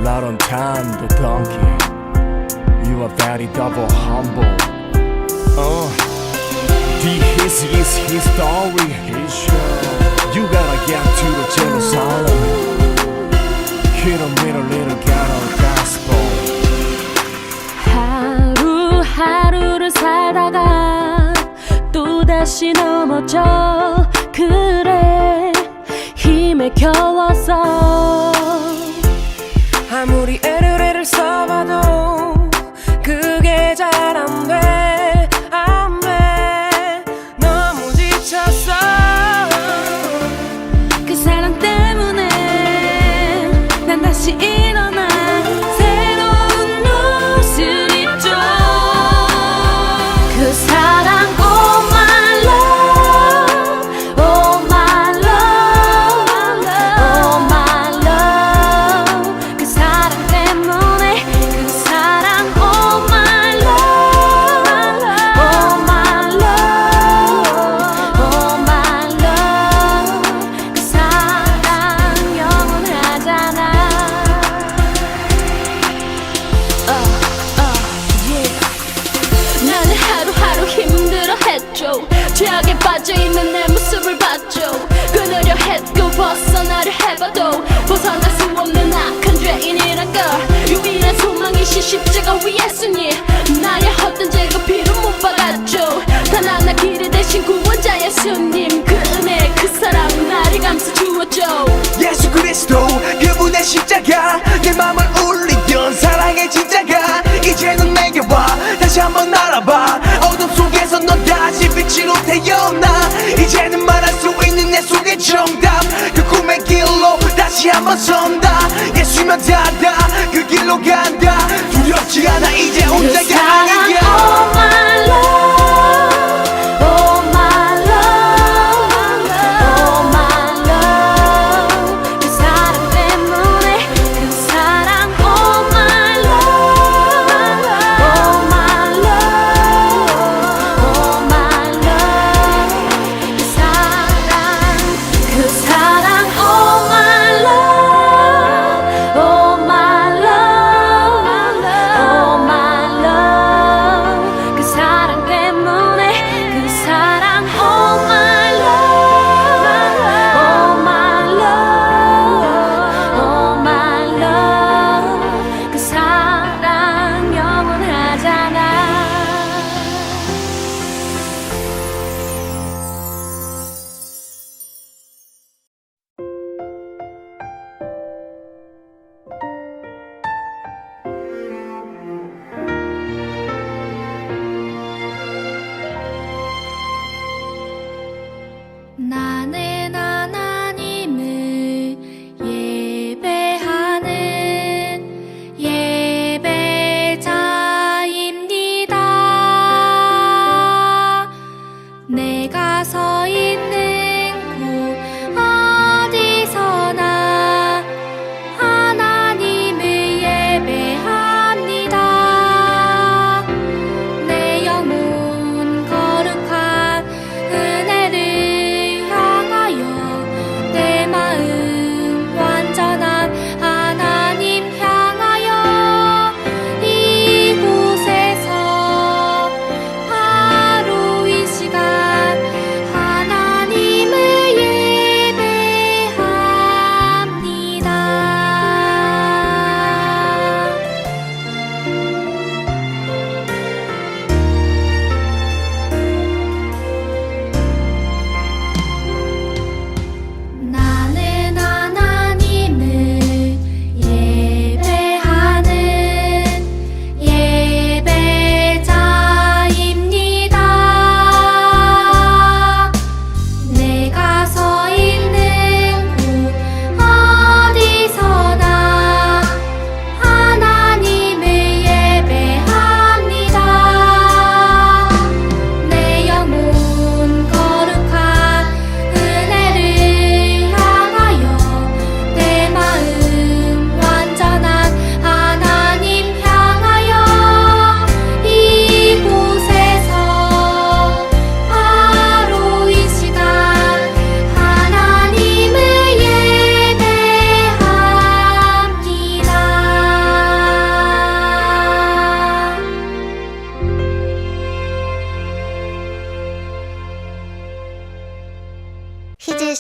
Not on time, the donkey. You are very double humble. This is his story. You gotta get to the Jerusalem. Hit him with a little ghetto gospel. 하루하루를 살다가 또다시 넘어져. 그래 힘에 겨웠어. 아무리 애를 써봐도 그게 잘 안 돼, 안 돼. 너무 지쳤어. 그 사랑 때문에 난 다시 일어나 새로운 옷을 입죠. 그 사랑 oh my love, oh my love, oh my love. 그 사랑 때문에 그 사랑 oh my love, oh my love, oh my love. 그 사랑 영원하잖아. 나는 하루하루 힘들어했죠. 죄악에 빠져있는 내 모습을 봤죠. 끊으려 했고 벗어나려 해봐도 벗어날 수 없는 악한 죄인이란 걸. 유일한 소망이신 십자가 위 예수님, 나의 헛된 죄가 피로 못 박았죠. 단 하나 길이 대신 구원자 예수님, 그 은혜 그 사랑 나를 감싸 주었죠. 예수 그리스도 그분의 십자가 내 맘을 울리던 사랑의 진짜가 이제는 내게 와 다시 한번 알아봐. 어둠 속에서 넌 다시 빛으로 태어나. 이제는 말할 수 있는 내 속의 정답. 그 꿈의 길로 다시 한번 선다. 예수면 다다 그 길로 간다. 두렵지 않아 이제 그 혼자가 사랑 아니야. oh my love, oh my love, oh my love. 그 사랑 때문에 그 사랑 oh my love, oh my love, oh my love. 그 사랑 oh my love, oh my love, oh my love. 그 사랑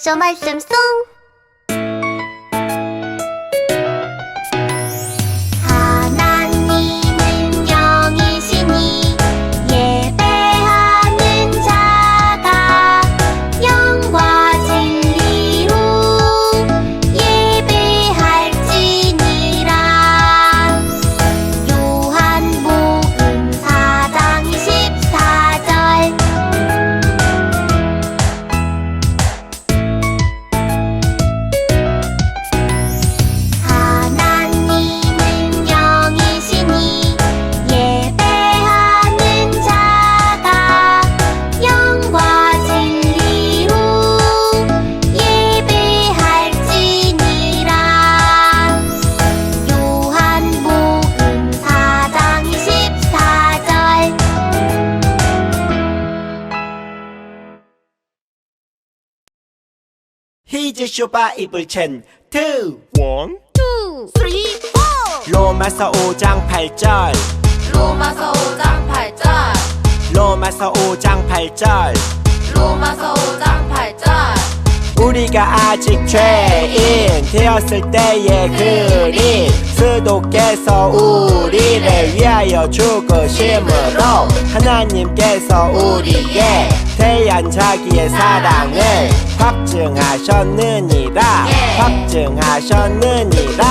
히즈쇼 말씀 송. 하나님은 영이시니 예배하는 자가 영과 진리로 예배할지니라. 요한복음 4장 24절. 하나님은 영이시니 예배하는 자가 영과 진리로 예배할지니라. 요한복음 4장 24절. 히즈쇼 바이블 챈 2 1 3, 4. 로마서 5장 8절 로마서 5장 8절 로마서 5장 8절 로마서 5장 8절 우리가 아직 죄인 되었을 때의 그리스도께서 우리를 위하여 죽으심으로 하나님께서 우리에 대한 자기의 사랑을 확증하셨느니라. 확증하셨느니라.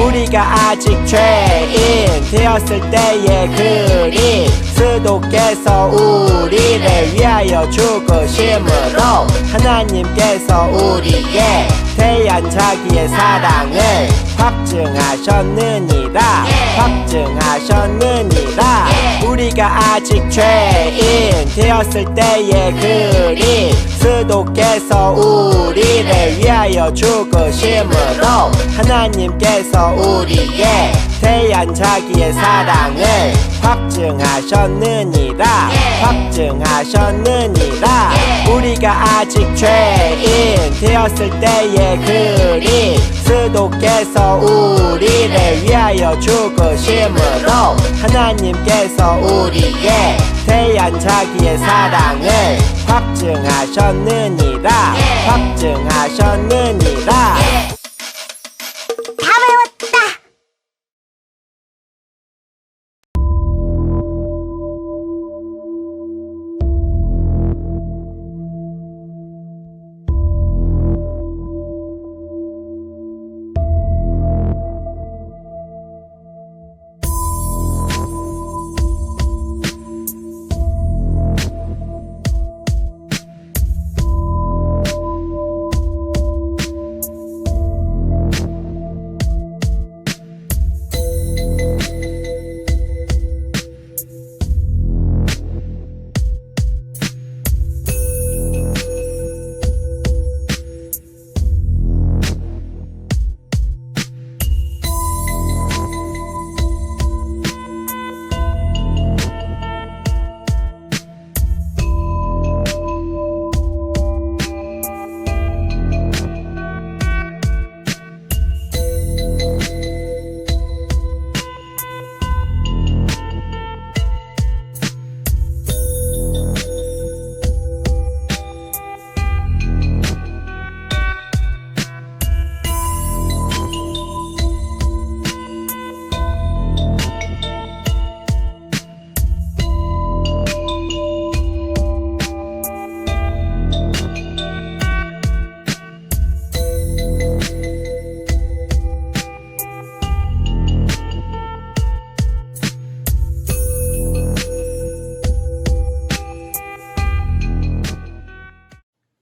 우리가 아직 죄인 되었을 때의 그리스도께서 우리를 위하여 죽으심으로 하나님께서 우리에 대한 자기의 사랑을 확증하셨느니라. 확증하셨느니라. 우리가 아직 죄인 되었을 때의 그리스도께서 우리를 위하여 죽으심으로 하나님께서 우리에 대한 자기의 사랑을 확증하셨느니라. 확증하셨느니라. 우리가 아직 죄인 되었을 때의 그리스도께서 우리를 위하여 죽으심으로 하나님께서 우리에 대한 자기의 사랑을 확증하셨느니라. 확증하셨느니라. 다 외웠다.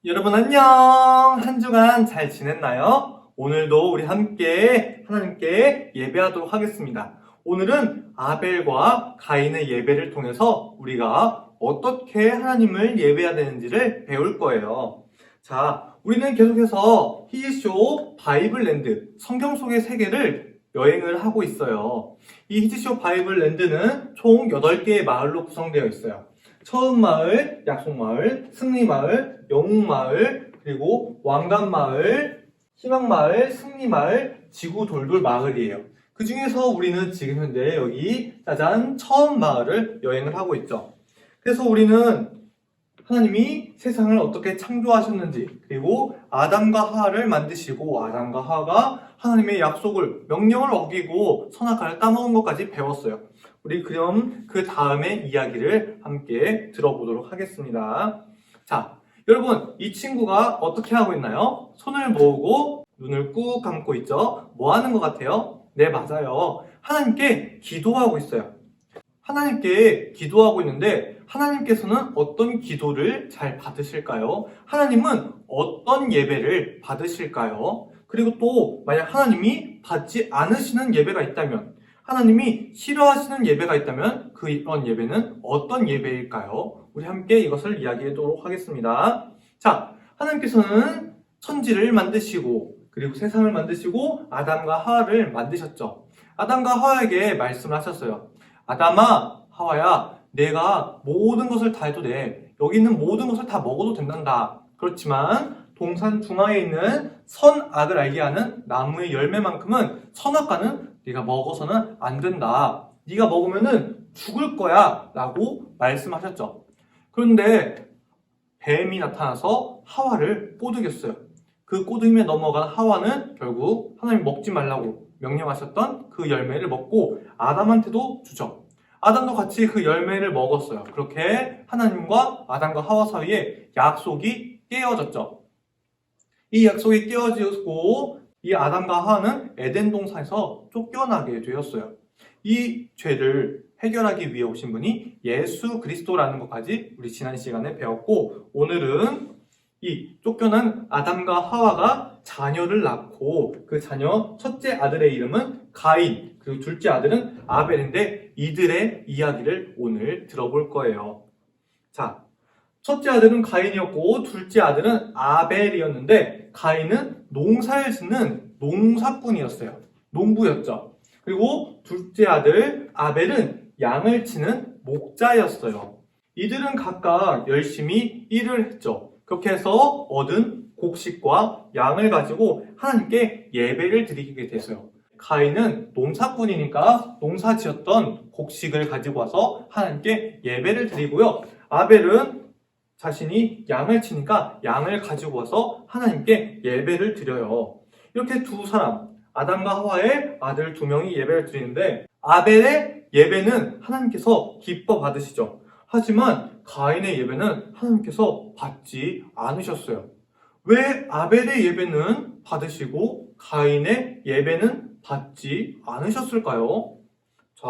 여러분 안녕! 한 주간 잘 지냈나요? 오늘도 우리 함께 하나님께 예배하도록 하겠습니다. 오늘은 아벨과 가인의 예배를 통해서 우리가 어떻게 하나님을 예배해야 되는지를 배울 거예요. 자, 우리는 계속해서 히즈쇼 바이블랜드, 성경 속의 세계를 여행을 하고 있어요. 이 히즈쇼 바이블랜드는 총 8개의 마을로 구성되어 있어요. 처음 마을, 약속마을, 승리마을, 영웅마을, 그리고 왕관마을, 희망마을, 승리마을, 지구돌돌 마을이에요. 그 중에서 우리는 지금 현재 여기 짜잔 처음 마을을 여행을 하고 있죠. 그래서 우리는 하나님이 세상을 어떻게 창조하셨는지, 그리고 아담과 하와를 만드시고 아담과 하와가 하나님의 약속을, 명령을 어기고 선악과를 따먹은 것까지 배웠어요. 우리 그럼 그 다음에 이야기를 함께 들어보도록 하겠습니다. 자, 여러분, 이 친구가 어떻게 하고 있나요? 손을 모으고 눈을 꾹 감고 있죠? 뭐 하는 것 같아요? 네, 맞아요. 하나님께 기도하고 있어요. 하나님께 기도하고 있는데 하나님께서는 어떤 기도를 잘 받으실까요? 하나님은 어떤 예배를 받으실까요? 그리고 또 만약 하나님이 받지 않으시는 예배가 있다면, 하나님이 싫어하시는 예배가 있다면 그런 예배는 어떤 예배일까요? 우리 함께 이것을 이야기하도록 하겠습니다. 자, 하나님께서는 천지를 만드시고 그리고 세상을 만드시고 아담과 하와를 만드셨죠. 아담과 하와에게 말씀을 하셨어요. 아담아, 하와야, 내가 모든 것을 다 해도 돼. 여기 있는 모든 것을 다 먹어도 된단다. 그렇지만 동산 중앙에 있는 선악을 알게 하는 나무의 열매만큼은 선악과는 네가 먹어서는 안 된다. 네가 먹으면은 죽을 거야 라고 말씀하셨죠. 그런데 뱀이 나타나서 하와를 꼬드겼어요. 그 꼬드김에 넘어간 하와는 결국 하나님 먹지 말라고 명령하셨던 그 열매를 먹고 아담한테도 주죠. 아담도 같이 그 열매를 먹었어요. 그렇게 하나님과 아담과 하와 사이에 약속이 깨어졌죠. 이 약속이 깨어지고 이 아담과 하와는 에덴 동산에서 쫓겨나게 되었어요. 이 죄를 해결하기 위해 오신 분이 예수 그리스도라는 것까지 우리 지난 시간에 배웠고, 오늘은 이 쫓겨난 아담과 하와가 자녀를 낳고 그 자녀 첫째 아들의 이름은 가인, 그리고 둘째 아들은 아벨인데 이들의 이야기를 오늘 들어볼 거예요. 자, 첫째 아들은 가인이었고 둘째 아들은 아벨이었는데 가인은 농사를 짓는 농사꾼이었어요. 농부였죠. 그리고 둘째 아들 아벨은 양을 치는 목자였어요. 이들은 각각 열심히 일을 했죠. 그렇게 해서 얻은 곡식과 양을 가지고 하나님께 예배를 드리게 됐어요. 가인은 농사꾼이니까 농사 지었던 곡식을 가지고 와서 하나님께 예배를 드리고요. 아벨은 자신이 양을 치니까 양을 가지고 와서 하나님께 예배를 드려요. 이렇게 두 사람, 아담과 하와의 아들 두 명이 예배를 드리는데 아벨의 예배는 하나님께서 기뻐 받으시죠. 하지만 가인의 예배는 하나님께서 받지 않으셨어요. 왜 아벨의 예배는 받으시고 가인의 예배는 받지 않으셨을까요? 자,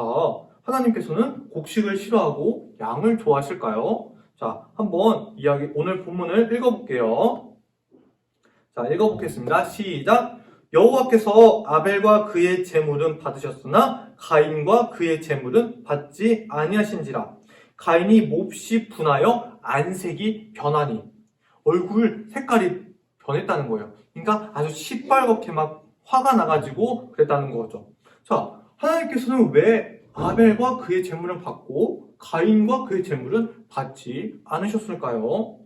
하나님께서는 곡식을 싫어하고 양을 좋아하실까요? 자, 한번 이야기, 오늘 본문을 읽어볼게요. 자, 읽어보겠습니다. 시작! 여호와께서 아벨과 그의 제물은 받으셨으나 가인과 그의 제물은 받지 아니하신지라. 가인이 몹시 분하여 안색이 변하니, 얼굴 색깔이 변했다는 거예요. 그러니까 아주 시뻘겋게 막 화가 나가지고 그랬다는 거죠. 자, 하나님께서는 왜 아벨과 그의 제물은 받고 가인과 그의 제물은 받지 않으셨을까요?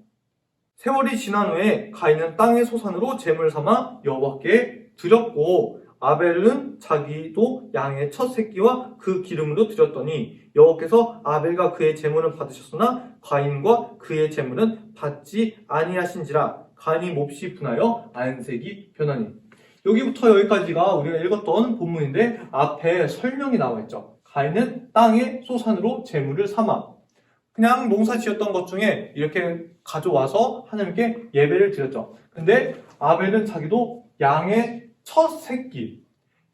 세월이 지난 후에 가인은 땅의 소산으로 제물 삼아 여호와께 드렸고 아벨은 자기도 양의 첫 새끼와 그 기름으로 드렸더니 여호와께서 아벨과 그의 제물은 받으셨으나 가인과 그의 제물은 받지 아니하신지라. 가인이 몹시 분하여 안색이 변하니. 여기부터 여기까지가 우리가 읽었던 본문인데 앞에 설명이 나와 있죠. 가인은 땅의 소산으로 제물을 삼아 그냥 농사 지었던 것 중에 이렇게 가져와서 하나님께 예배를 드렸죠. 근데 아벨은 자기도 양의 첫 새끼,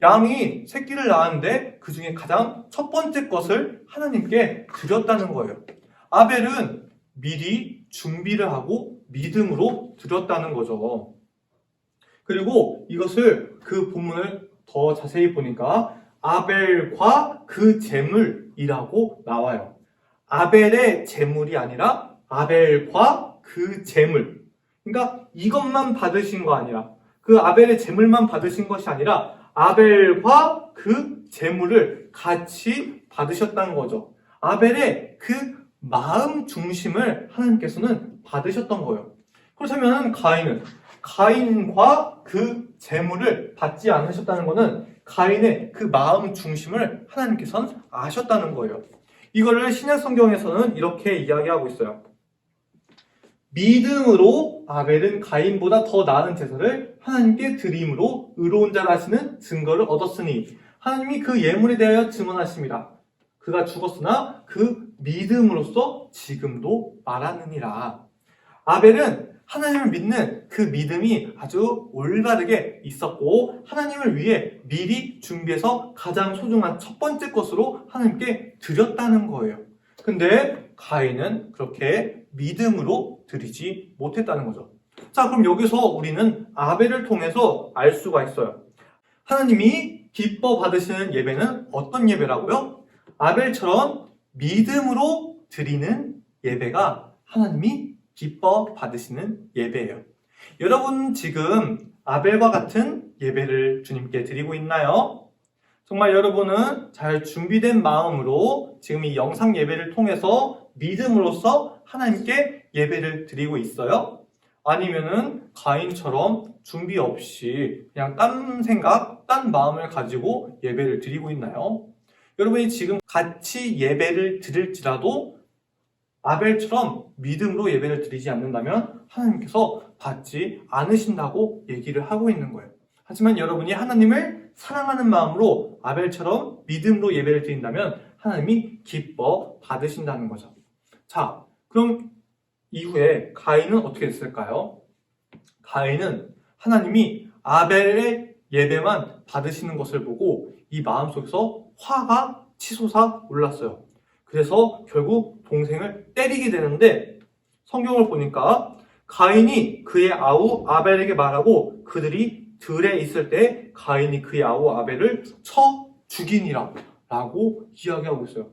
양이 새끼를 낳았는데 그 중에 가장 첫 번째 것을 하나님께 드렸다는 거예요. 아벨은 미리 준비를 하고 믿음으로 드렸다는 거죠. 그리고 이것을 그 본문을 더 자세히 보니까 아벨과 그 제물이라고 나와요. 아벨의 제물이 아니라 아벨과 그 제물. 그러니까 이것만 받으신 거 아니라, 그 아벨의 제물만 받으신 것이 아니라 아벨과 그 제물을 같이 받으셨다는 거죠. 아벨의 그 마음 중심을 하나님께서는 받으셨던 거예요. 그렇다면 가인과 그 제물을 받지 않으셨다는 것은 가인의 그 마음 중심을 하나님께서는 아셨다는 거예요. 이거를 신약 성경에서는 이렇게 이야기하고 있어요. 믿음으로 아벨은 가인보다 더 나은 제사를 하나님께 드림으로 의로운 자라 하시는 증거를 얻었으니 하나님이 그 예물에 대하여 증언하십니다. 그가 죽었으나 그 믿음으로써 지금도 말하느니라. 아벨은 하나님을 믿는 그 믿음이 아주 올바르게 있었고 하나님을 위해 미리 준비해서 가장 소중한 첫 번째 것으로 하나님께 드렸다는 거예요. 근데 가인은 그렇게 믿음으로 드리지 못했다는 거죠. 자, 그럼 여기서 우리는 아벨을 통해서 알 수가 있어요. 하나님이 기뻐 받으시는 예배는 어떤 예배라고요? 아벨처럼 믿음으로 드리는 예배가 하나님이 기뻐 받으시는 예배예요. 여러분 지금 아벨과 같은 예배를 주님께 드리고 있나요? 정말 여러분은 잘 준비된 마음으로 지금 이 영상 예배를 통해서 믿음으로써 하나님께 예배를 드리고 있어요? 아니면은 가인처럼 준비 없이 그냥 딴 생각, 딴 마음을 가지고 예배를 드리고 있나요? 여러분이 지금 같이 예배를 드릴지라도 아벨처럼 믿음으로 예배를 드리지 않는다면 하나님께서 받지 않으신다고 얘기를 하고 있는 거예요. 하지만 여러분이 하나님을 사랑하는 마음으로 아벨처럼 믿음으로 예배를 드린다면 하나님이 기뻐 받으신다는 거죠. 자, 그럼 이후에 가인은 어떻게 됐을까요? 가인은 하나님이 아벨의 예배만 받으시는 것을 보고 이 마음속에서 화가 치솟아 올랐어요. 그래서 결국 동생을 때리게 되는데 성경을 보니까 가인이 그의 아우 아벨에게 말하고 그들이 들에 있을 때 가인이 그의 아우 아벨을 쳐 죽이니라 라고 이야기하고 있어요.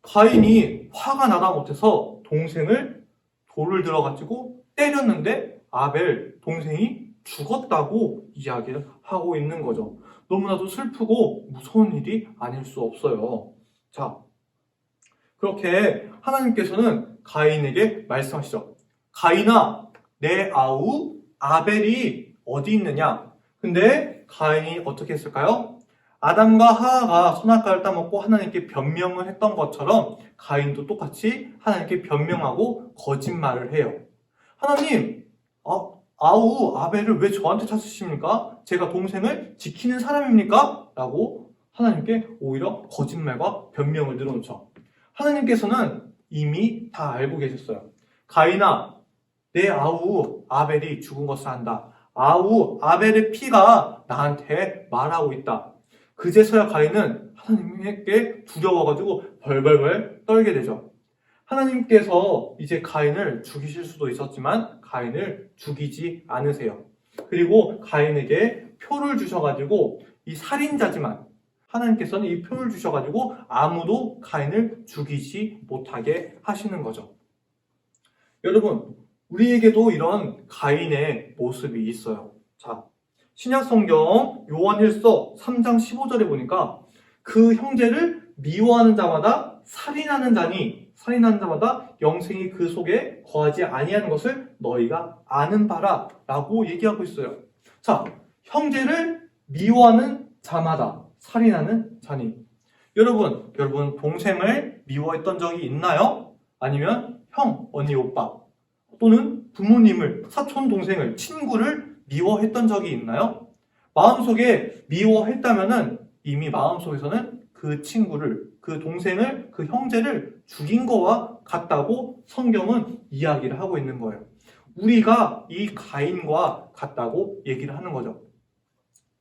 가인이 화가 나다 못해서 동생을 돌을 들어가지고 때렸는데 아벨 동생이 죽었다고 이야기를 하고 있는 거죠. 너무나도 슬프고 무서운 일이 아닐 수 없어요. 자, 그렇게 하나님께서는 가인에게 말씀하시죠. 가인아, 내 아우 아벨이 어디 있느냐? 근데 가인이 어떻게 했을까요? 아담과 하하가 선악과를 따먹고 하나님께 변명을 했던 것처럼 가인도 똑같이 하나님께 변명하고 거짓말을 해요. 하나님, 아우 아벨을 왜 저한테 찾으십니까? 제가 동생을 지키는 사람입니까? 라고 하나님께 오히려 거짓말과 변명을 늘어놓죠. 하나님께서는 이미 다 알고 계셨어요. 가인아, 내 아우 아벨이 죽은 것을 안다. 아우 아벨의 피가 나한테 말하고 있다. 그제서야 가인은 하나님께 두려워가지고 벌벌벌 떨게 되죠. 하나님께서 이제 가인을 죽이실 수도 있었지만 가인을 죽이지 않으세요. 그리고 가인에게 표를 주셔가지고 이 살인자지만 하나님께서는 이 표를 주셔가지고 아무도 가인을 죽이지 못하게 하시는 거죠. 여러분, 우리에게도 이런 가인의 모습이 있어요. 자, 신약성경 요한일서 3장 15절에 보니까 그 형제를 미워하는 자마다 살인하는 자마다 영생이 그 속에 거하지 아니하는 것을 너희가 아는 바라 라고 얘기하고 있어요. 자, 형제를 미워하는 자마다 살인하는 자니. 여러분 동생을 미워했던 적이 있나요? 아니면 형, 언니, 오빠 또는 부모님을, 사촌, 동생을, 친구를 미워했던 적이 있나요? 마음속에 미워했다면은 이미 마음속에서는 그 친구를, 그 동생을, 그 형제를 죽인 거와 같다고 성경은 이야기를 하고 있는 거예요. 우리가 이 가인과 같다고 얘기를 하는 거죠.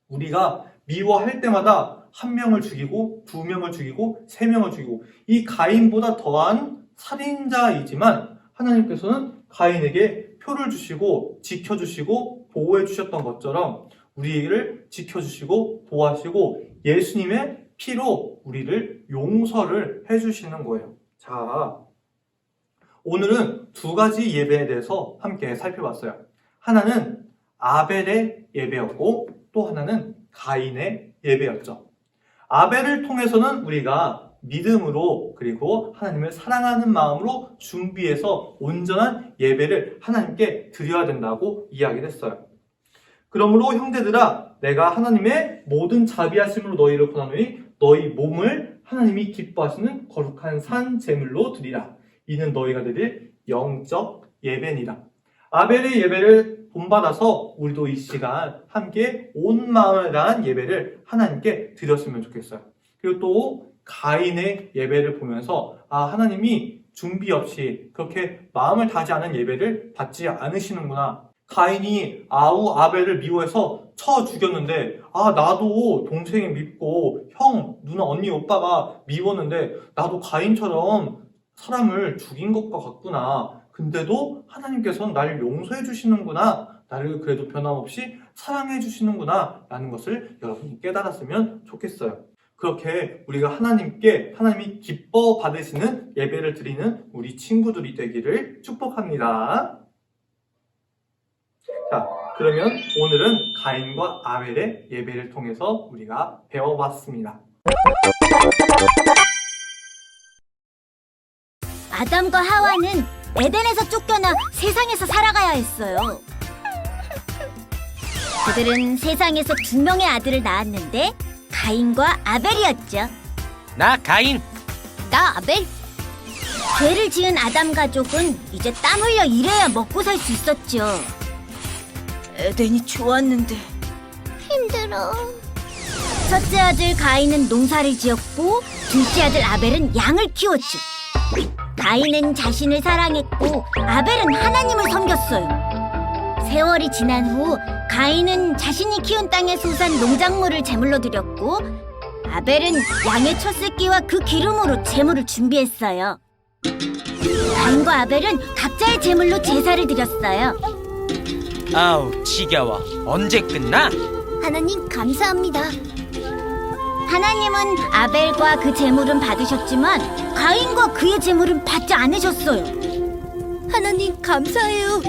우리가 미워할 때마다 한 명을 죽이고, 두 명을 죽이고, 세 명을 죽이고, 이 가인보다 더한 살인자이지만 하나님께서는 가인에게 표를 주시고 지켜주시고 보호해 주셨던 것처럼 우리를 지켜주시고 보호하시고 예수님의 피로 우리를 용서를 해주시는 거예요. 자, 오늘은 두 가지 예배에 대해서 함께 살펴봤어요. 하나는 아벨의 예배였고 또 하나는 가인의 예배였죠. 아벨을 통해서는 우리가 믿음으로 그리고 하나님을 사랑하는 마음으로 준비해서 온전한 예배를 하나님께 드려야 된다고 이야기를 했어요. 그러므로 형제들아, 내가 하나님의 모든 자비하심으로 너희를 권하노니 너희 몸을 하나님이 기뻐하시는 거룩한 산 제물로 드리라. 이는 너희가 드릴 영적 예배니라. 아벨의 예배를 본받아서 우리도 이 시간 함께 온 마음을 다한 예배를 하나님께 드렸으면 좋겠어요. 그리고 또 가인의 예배를 보면서 하나님이 준비 없이 그렇게 마음을 다하지 않은 예배를 받지 않으시는구나. 가인이 아벨을 미워해서 쳐 죽였는데 나도 동생이 밉고 형, 누나, 언니, 오빠가 미웠는데 나도 가인처럼 사람을 죽인 것과 같구나. 근데도 하나님께서는 나를 용서해 주시는구나. 나를 그래도 변함없이 사랑해 주시는구나 라는 것을 여러분이 깨달았으면 좋겠어요. 그렇게 우리가 하나님이 기뻐 받으시는 예배를 드리는 우리 친구들이 되기를 축복합니다. 자, 그러면 오늘은 가인과 아벨의 예배를 통해서 우리가 배워봤습니다. 아담과 하와는 에덴에서 쫓겨나 세상에서 살아가야 했어요. 그들은 세상에서 2명의 아들을 낳았는데 가인과 아벨이었죠. 나 가인. 나 아벨. 죄를 지은 아담 가족은 이제 땀 흘려 일해야 먹고 살 수 있었죠. 에덴이 좋았는데 힘들어. 첫째 아들 가인은 농사를 지었고 둘째 아들 아벨은 양을 키웠죠. 가인은 자신을 사랑했고 아벨은 하나님을 섬겼어요. 세월이 지난 후 가인은 자신이 키운 땅에 솟은 농작물을 제물로 드렸고 아벨은 양의 첫 새끼와 그 기름으로 제물을 준비했어요. 가인과 아벨은 각자의 제물로 제사를 드렸어요. 아우, 지겨워. 언제 끝나? 하나님 감사합니다. 하나님은 아벨과 그 제물은 받으셨지만 가인과 그의 제물은 받지 않으셨어요. 하나님 감사해요.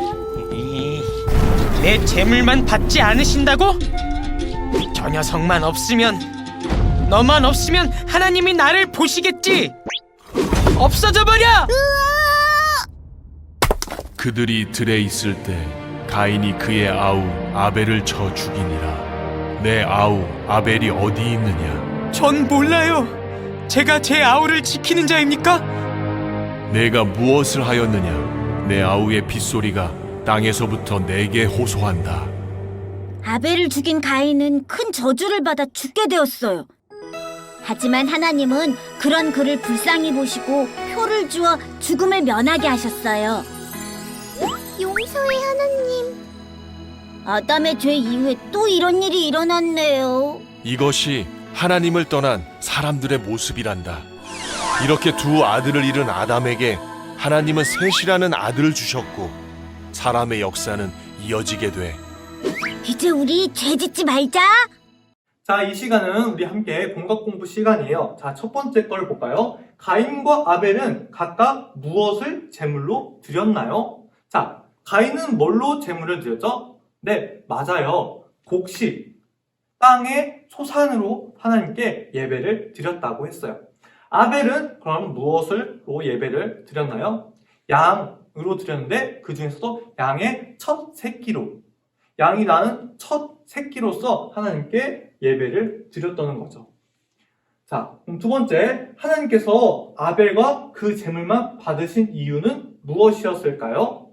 내 재물만 받지 않으신다고? 저 녀석만 없으면, 너만 없으면 하나님이 나를 보시겠지. 없어져 버려! 그들이 들에 있을 때 가인이 그의 아우 아벨을 쳐 죽이니라. 내 아우 아벨이 어디 있느냐? 전 몰라요. 제가 제 아우를 지키는 자입니까? 내가 무엇을 하였느냐? 내 아우의 빗소리가 땅에서부터 내게 호소한다. 아벨을 죽인 가인은 큰 저주를 받아 죽게 되었어요. 하지만 하나님은 그런 그를 불쌍히 보시고 표를 주어 죽음을 면하게 하셨어요. 용서해 하나님. 아담의 죄 이후에 또 이런 일이 일어났네요. 이것이 하나님을 떠난 사람들의 모습이란다. 이렇게 두 아들을 잃은 아담에게 하나님은 셋이라는 아들을 주셨고 사람의 역사는 이어지게 돼. 이제 우리 죄 짓지 말자. 자, 이 시간은 우리 함께 공각 공부 시간이에요. 자, 첫 번째 걸 볼까요? 가인과 아벨은 각각 무엇을 제물로 드렸나요? 자, 가인은 뭘로 제물을 드렸죠? 네, 맞아요. 곡식, 땅의 소산으로 하나님께 예배를 드렸다고 했어요. 아벨은 그럼 무엇으로 예배를 드렸나요? 양으로 드렸는데 그 중에서도 양의 첫 새끼로, 양이 낳은 첫 새끼로서 하나님께 예배를 드렸다는 거죠. 자, 그럼 두 번째, 하나님께서 아벨과 그 제물만 받으신 이유는 무엇이었을까요?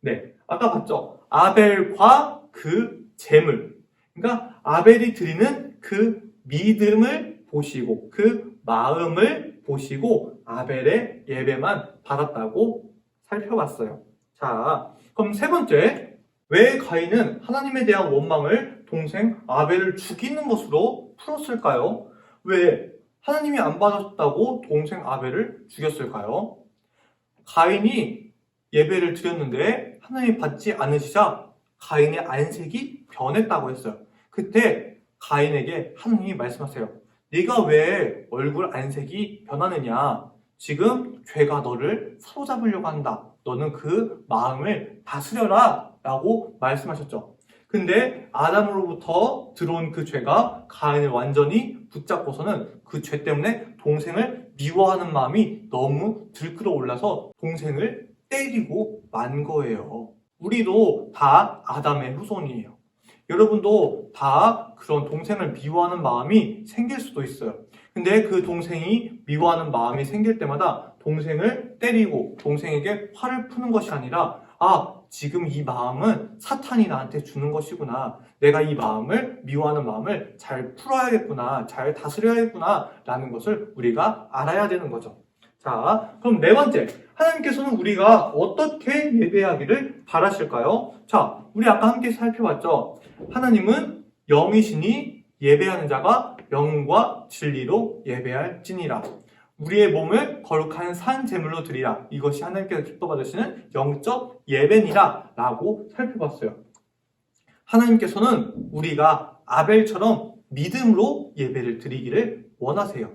네, 아까 봤죠? 아벨과 그 제물. 그러니까 아벨이 드리는 그 믿음을 보시고 그 마음을 보시고 아벨의 예배만 받았다고 살펴봤어요. 자, 그럼 세 번째, 왜 가인은 하나님에 대한 원망을 동생 아벨을 죽이는 것으로 풀었을까요? 왜 하나님이 안 받았다고 동생 아벨을 죽였을까요? 가인이 예배를 드렸는데 하나님이 받지 않으시자 가인의 안색이 변했다고 했어요. 그때 가인에게 하나님이 말씀하세요. 네가 왜 얼굴 안색이 변하느냐? 지금 죄가 너를 사로잡으려고 한다. 너는 그 마음을 다스려라 라고 말씀하셨죠. 근데 아담으로부터 들어온 그 죄가 가인을 완전히 붙잡고서는 그 죄 때문에 동생을 미워하는 마음이 너무 들끓어올라서 동생을 때리고 만 거예요. 우리도 다 아담의 후손이에요. 여러분도 다 그런 동생을 미워하는 마음이 생길 수도 있어요. 근데 그 동생이 미워하는 마음이 생길 때마다 동생을 때리고 동생에게 화를 푸는 것이 아니라 아, 지금 이 마음은 사탄이 나한테 주는 것이구나. 내가 이 마음을, 미워하는 마음을 잘 풀어야겠구나. 잘 다스려야겠구나. 라는 것을 우리가 알아야 되는 거죠. 자, 그럼 네 번째. 하나님께서는 우리가 어떻게 예배하기를 바라실까요? 자, 우리 아까 함께 살펴봤죠? 하나님은 영이시니 예배하는 자가 영과 진리로 예배할지니라. 우리의 몸을 거룩한 산 제물로 드리라. 이것이 하나님께서 기뻐 받으시는 영적 예배니라 라고 살펴봤어요. 하나님께서는 우리가 아벨처럼 믿음으로 예배를 드리기를 원하세요.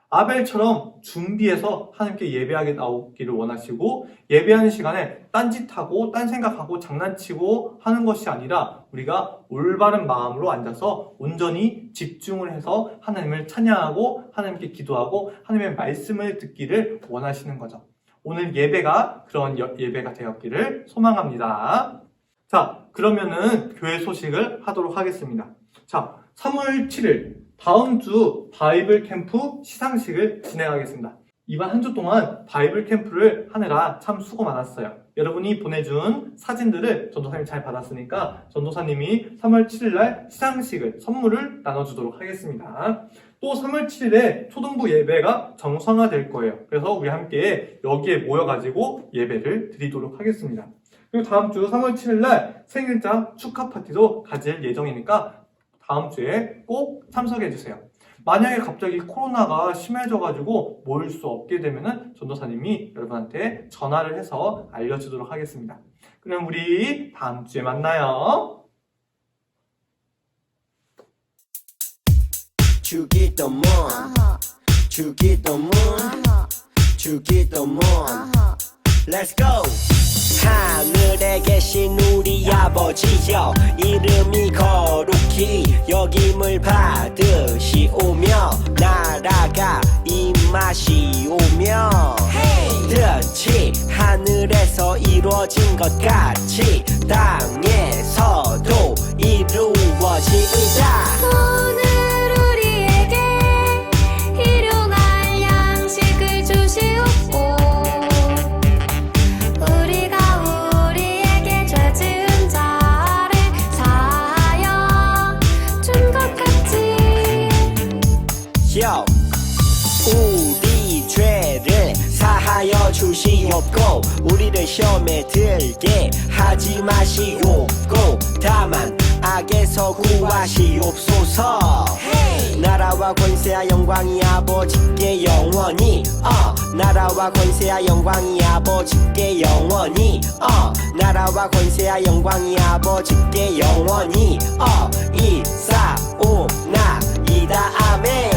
아벨처럼 준비해서 하나님께 예배하게 나오기를 원하시고, 예배하는 시간에 딴짓하고 딴 생각하고 장난치고 하는 것이 아니라 우리가 올바른 마음으로 앉아서 온전히 집중을 해서 하나님을 찬양하고 하나님께 기도하고 하나님의 말씀을 듣기를 원하시는 거죠. 오늘 예배가 그런 예배가 되었기를 소망합니다. 자, 그러면은 교회 소식을 하도록 하겠습니다. 자, 3월 7일 다음 주 바이블 캠프 시상식을 진행하겠습니다. 이번 한 주 동안 바이블 캠프를 하느라 참 수고 많았어요. 여러분이 보내준 사진들을 전도사님이 잘 받았으니까 전도사님이 3월 7일 날 시상식을, 선물을 나눠주도록 하겠습니다. 또 3월 7일에 초등부 예배가 정상화될 거예요. 그래서 우리 함께 여기에 모여가지고 예배를 드리도록 하겠습니다. 그리고 다음 주 3월 7일 날 생일자 축하 파티도 가질 예정이니까 다음 주에 꼭 참석해주세요. 만약에 갑자기 코로나가 심해져가지고 모일 수 없게 되면은 전도사님이 여러분한테 전화를 해서 알려주도록 하겠습니다. 그럼 우리 다음 주에 만나요. 주기도문 주기도문 주기도문 Let's go! 하늘에 계신 우리 아버지여, 이름이 거룩히 여김을 받으시오며 나라가 임하시오며 뜻이 하늘에서 이루어진 것 같이 땅에서도 이루어지이다. 오늘 우리에게 일용할 양식을 주시옵고 우리에게 죄 지은 자를 사하여 준 것 같이 우리 죄를 사하여 주시옵고 우리를 시험에 들게 하지 마시옵고 다만 악에서 구하시옵소서. 나라와 권세와 영광이 아버지께 영원히 나라와 권세와 영광이 아버지께 영원히 나라와 권세와 영광이 아버지께 영원히 이사오나이다. 아멘.